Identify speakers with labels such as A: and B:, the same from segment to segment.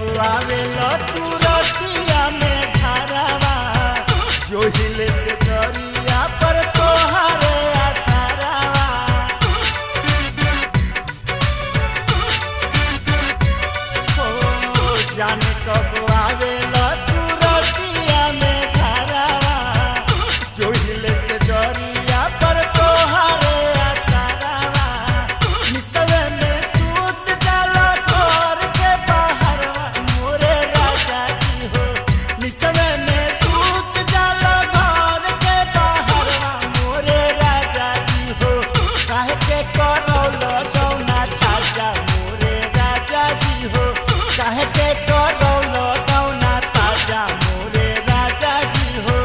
A: कब आवेला तू रतिया में घरवा जोहिले से दरिया पर तोहरे आसरवा हो जाने कब आवेला तू रतिया में घरवा जोहिले से दरिया पर तोहरे आसरवा निसवे में सूत जाला घर के बाहरवा मोरे राजा जी हो निसवे में सूत जाला घर के बाहरवा मोरे राजा जी हो काहे के करौल गौना ताजा मोरे राजा जी हो काहे के करौल गौना ताजा मोरे राजा जी हो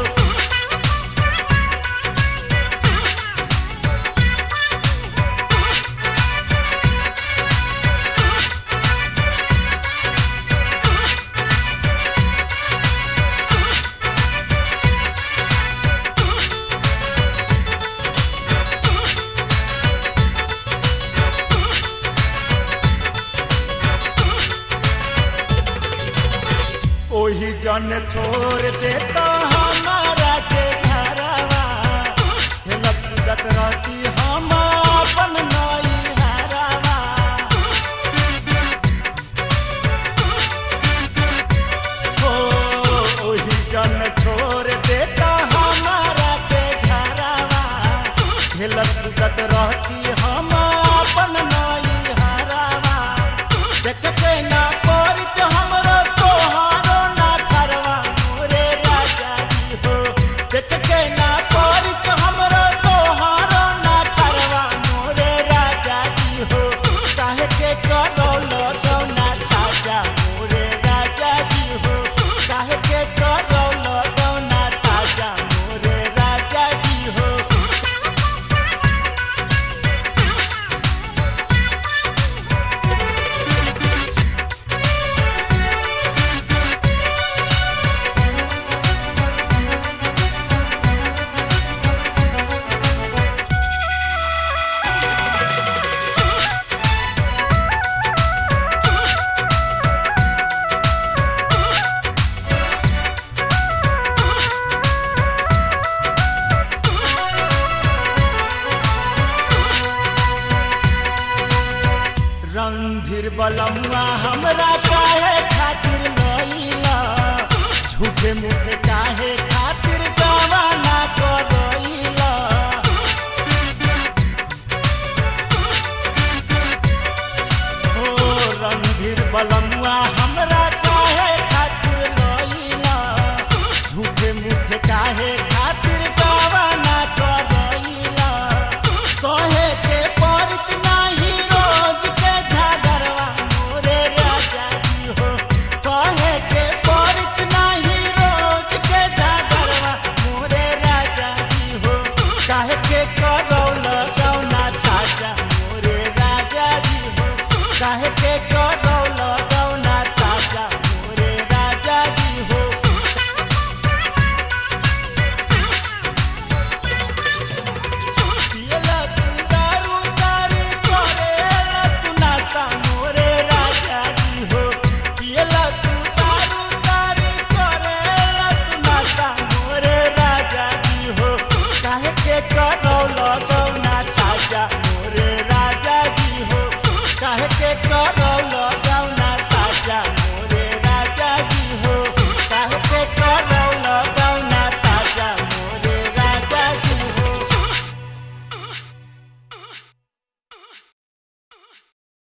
A: ओही जन छोड़ देता हमारा के घरवा हेलत कूदत रहती हम अपन नई हरवा हो ओही जन छोड़ देता हमारा के घरवा हेलत कूदत रहती हम अपन नई हरवा देख के ना परित हमरो तोहारो ना खरवा मोरे राजा जी हो देख के ना परित हमरो तोहारो ना खरवा मोरे राजा जी हो काहे के करौल गौना ताजा मोरे राजा जी हो काहे के करौल गौना ताजा मोरे राजा जी हो रणधीर बलमुआ हमरा